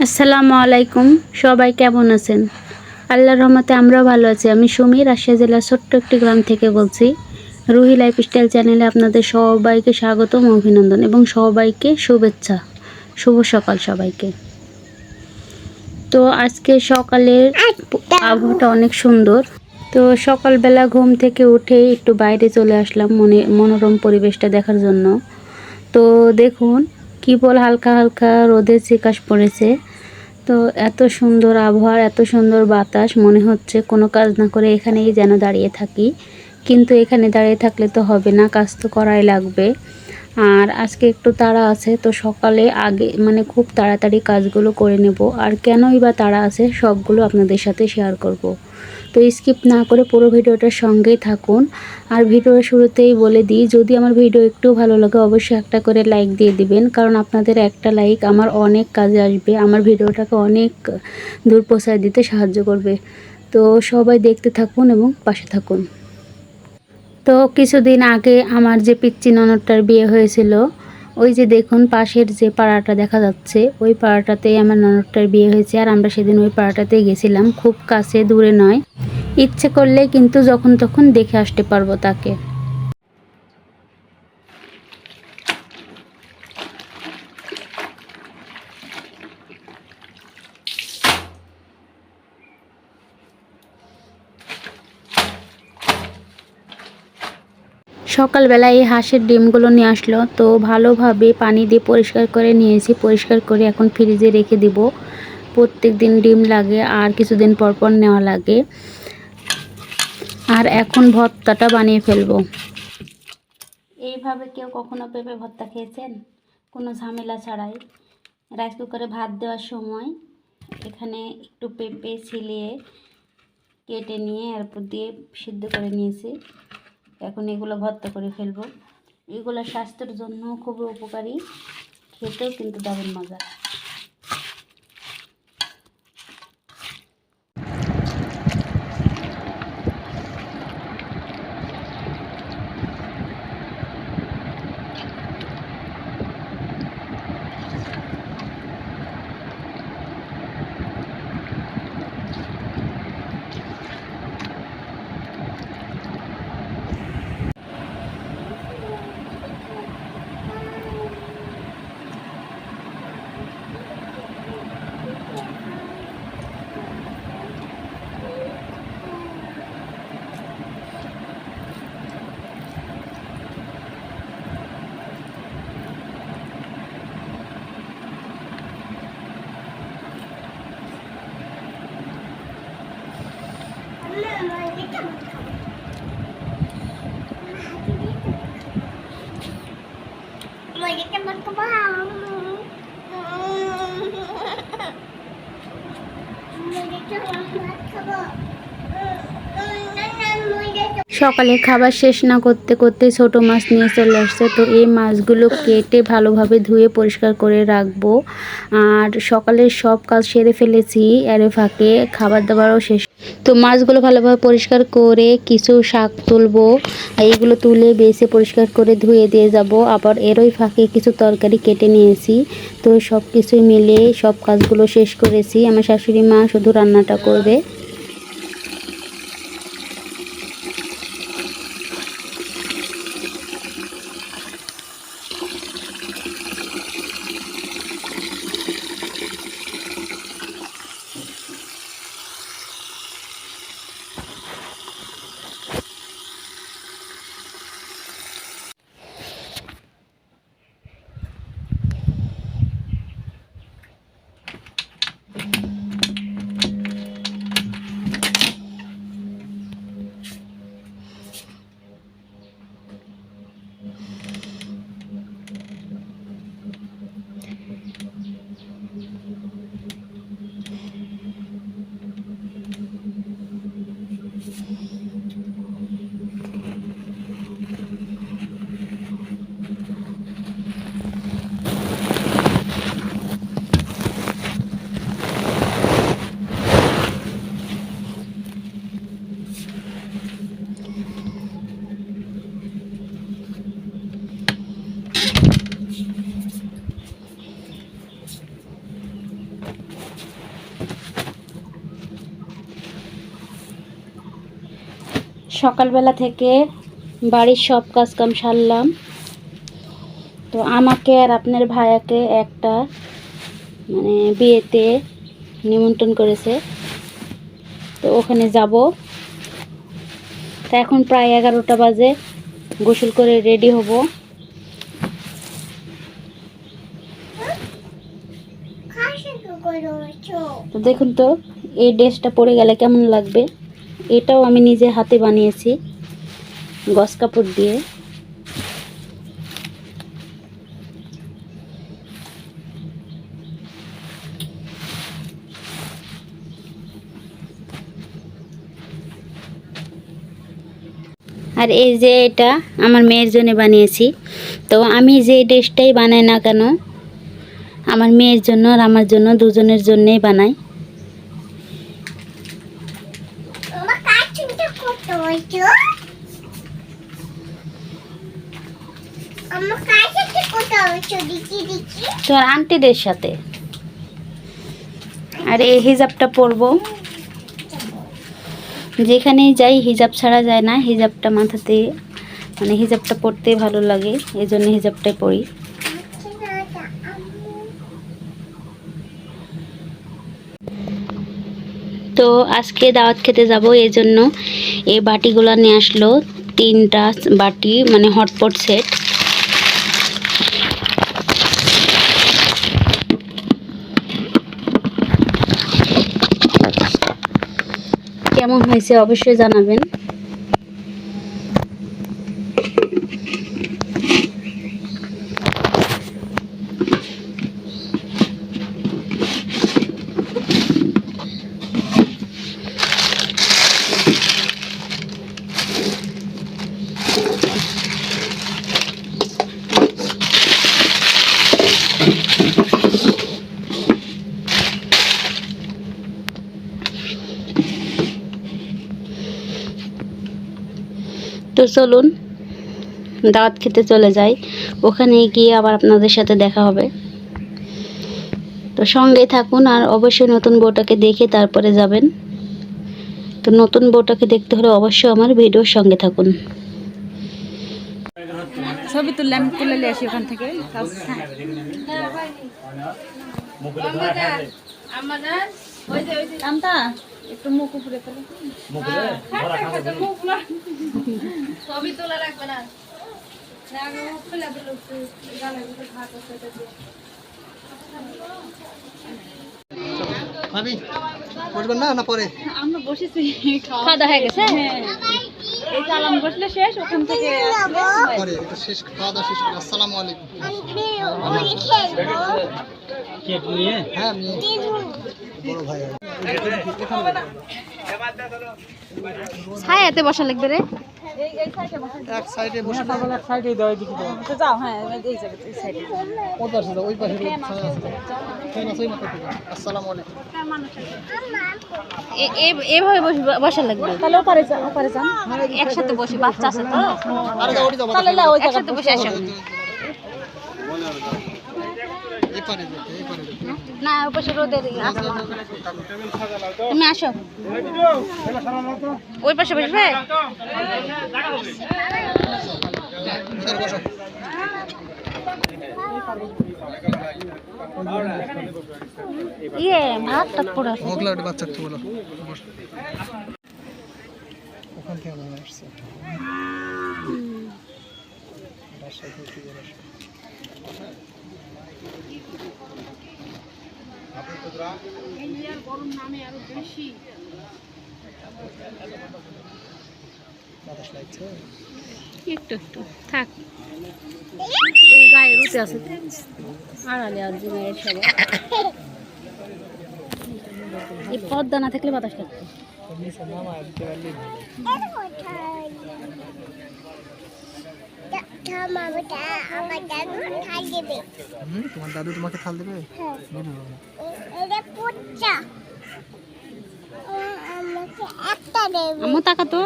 আসসালামু আলাইকুম। সবাই কেমন আছেন? আল্লাহর রহমতে আমরাও ভালো আছি। আমি সুমি, রাজশাহী জেলার ছোট্ট একটি গ্রাম থেকে বলছি। রুহি লাইফস্টাইল চ্যানেলে আপনাদের সবাইকে স্বাগতম, অভিনন্দন এবং সবাইকে শুভেচ্ছা। শুভ সকাল সবাইকে। তো আজকে সকালের আবহাওয়াটা অনেক সুন্দর। তো সকালবেলা ঘুম থেকে উঠে একটু বাইরে চলে আসলাম মনোরম পরিবেশটা দেখার জন্য। তো দেখুন কেবল হালকা হালকা রোদের চিকাশ পড়েছে। তো এত সুন্দর আবহাওয়া, এত সুন্দর বাতাস, মনে হচ্ছে কোনো কাজ না করে এখানেই যেন দাঁড়িয়ে থাকি। কিন্তু এখানে দাঁড়িয়ে থাকলে তো হবে না, কাজ তো করাই লাগবে। আর আজকে একটু তাড়া আছে, তো সকালে আগে খুব তাড়াতাড়ি কাজগুলো করে নেব। আর কেনই বা তাড়া আছে সবগুলো আপনাদের সাথে শেয়ার করব। তো স্কিপ না করে পুরো ভিডিওটার সঙ্গেই থাকুন। আর ভিডিওর শুরুতেই বলে দিই, যদি আমার ভিডিও একটু ভালো লাগে অবশ্যই একটা করে লাইক দিয়ে দিবেন, কারণ আপনাদের একটা লাইক আমার অনেক কাজে আসবে, আমার ভিডিওটাকে অনেক দূর পৌঁছায় দিতে সাহায্য করবে। তো সবাই দেখতে থাকুন এবং পাশে থাকুন। তো কিছুদিন আগে আমার যে পিচ্চি ননদটার বিয়ে হয়েছিল, ওই যে দেখুন পাশের যে পাড়াটা দেখা যাচ্ছে, ওই পাড়াটাতেই আমার ননদটার বিয়ে হয়েছে। আর আমরা সেদিন ওই পাড়াটাতেই গেছিলাম, খুব কাছে, দূরে নয়। ইচ্ছে করলে কিন্তু যখন তখন দেখে আসতে পারবো তাকে। সকালবেলা এই হাঁসের ডিমগুলো নিয়ে আসলো, তো ভালোভাবে পানি দিয়ে পরিষ্কার করে নিয়েছি। পরিষ্কার করে এখন ফ্রিজে রেখে দিব। প্রত্যেক দিন ডিম লাগে আর কিছুদিন পর পর নেওয়া লাগে। আর এখন ভর্তাটা বানিয়ে ফেলবো। এইভাবে কেউ কখনো পেঁপে ভর্তা খেয়েছেন? কোনো ঝামেলা ছাড়াই। রাইস কুকারে ভাত দেওয়ার সময় এখানে একটু পেঁপে ছিলিয়ে কেটে নিয়ে এরপর দিয়ে সিদ্ধ করে নিয়েছি। এখন এগুলো ভর্তা করে ফেলবো। এগুলো স্বাস্থ্যের জন্য খুব উপকারী, খেতেও কিন্তু দারুণ মজা। সকালে খাবার শেষ না করতে করতে ছোট মাছ নিয়ে চলে আসছে। তো এই মাছগুলো কেটে ভালোভাবে ধুয়ে পরিষ্কার করে রাখবো। আর সকালের সব কাজ সেরে ফেলেছি, এর ফাঁকে খাবার দাবারও শেষ। তো মাছগুলো ভালোভাবে পরিষ্কার করে কিছু শাক তুলবো। এইগুলো তুলে বেছে পরিষ্কার করে ধুয়ে দিয়ে যাব। আবার এরই ফাঁকে কিছু তরকারি কেটে নিয়েছি। তো সব কিছু মিলে সব কাজগুলো শেষ করেছি। আমার শাশুড়ি মা শুধু রান্নাটা করবে। সকালবেলা থেকে বাড়ির সব কাজ কাম সারলাম। তো আমাকে আর আপনার ভাইয়াকে একটা মানে বিয়েতে নিমন্ত্রণ করেছে, তো ওখানে যাব। তো এখন প্রায় 11টা বাজে, গোসল করে রেডি হব। তো দেখুন তো এই ড্রেসটা পরে গেলে কেমন লাগবে। এটাও আমি নিজে হাতে বানিয়েছি গস কাপড় দিয়ে। আর এই যে এটা আমার মেয়ের জন্য বানিয়েছি। তো আমি যে ড্রেসটাই বানাই না কেন, আমার মেয়ের জন্য আর আমার জন্য দুজনের জন্যই বানাই। তোর আন্টিদের সাথে। আর এই হিজাবটা পরবো, যেখানেই যাই হিজাব ছাড়া যায় না। হিজাবটা মাথাতে মানে হিজাবটা পরতে ভালো লাগে, এই জন্য হিজাবটাই পরি। তো আজকে দাওয়াত খেতে যাব, এই জন্য এই বাটিগুলো নিয়ে আসলো। 3টা বাটি মানে হটপট সেট। কেমন হয়েছে অবশ্যই জানাবেন। তো চলুন দাওয়াত খেতে চলে যাই, ওখানে গিয়ে আবার আপনাদের সাথে দেখা হবে। তো সঙ্গেই থাকুন, আর অবশ্যই নতুন বউটাকে দেখে তারপরে যাবেন। তো নতুন বউটাকে দেখতে হলে অবশ্যই আমার ভিডিওর সঙ্গে থাকুন। ছবি তুললাম, তুলে আসি ওখান থেকে। একটু মুখ উপরে ফেলে ছবি তোলা লাগবে না। বসবেন না না পরে? আমরা বসেছি, খাওয়া দাওয়া হয়ে গেছে। এই সালাম বসলে শেষ, ওখান থেকে পরে এটা শেষ, খাওয়া দাওয়া শেষ করে। আসসালামু আলাইকুম। হ্যাঁ আমি বড় ভাই। ছায়াতে বসা লাগবে রে। এক সাইডে বসে এক সাইডে দাও, এদিকে দাও। তো যাও, হ্যাঁ এই জায়গায়, এই সাইডে। ওই পাশে দাও, ওই পাশে কেন আছে না? আসসালামু আলাইকুম। এভাবে বসা লাগবে। তাহলে ওপারে যান, ওপারে যান, একসাথে বসে। বাচ্চা আছে তো, আরে যাও, ওই যাও, তাহলে না ওই জায়গাতে বসে আসো। এই পারে যেতে, এই পারে যেতে। না ওই পাশে রোদের তুমি আসো, ওই পাশে বসবে। ভিতরে বসো। ভাতটা পড়ে আছে। মোগলা ওটা বাচ্চাকে বলো বসো। ওখান থেকে মনে আসছে রাজশাহী থেকে আসছে। গরম নামে আরো বেশি বাতাস লাগছে। একটু একটু থাক, ওই গায়ে রুতে আছে আড়ালে আর জুমের সবাই। এই পর্দা না থাকলে বাতাস লাগতো। তোমার দাদু তোমাকে থাল দেবে? আম্মু তাকা তো।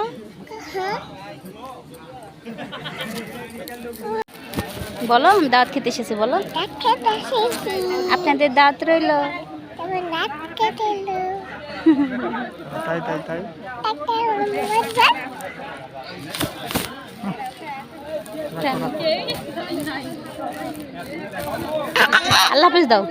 বলো আমি দাওয়াত খেতে এসেছি, বলো আপনাদের দাওয়াত রইলো। তাই তাই তাই আল্লাহ হাফেজ দাও।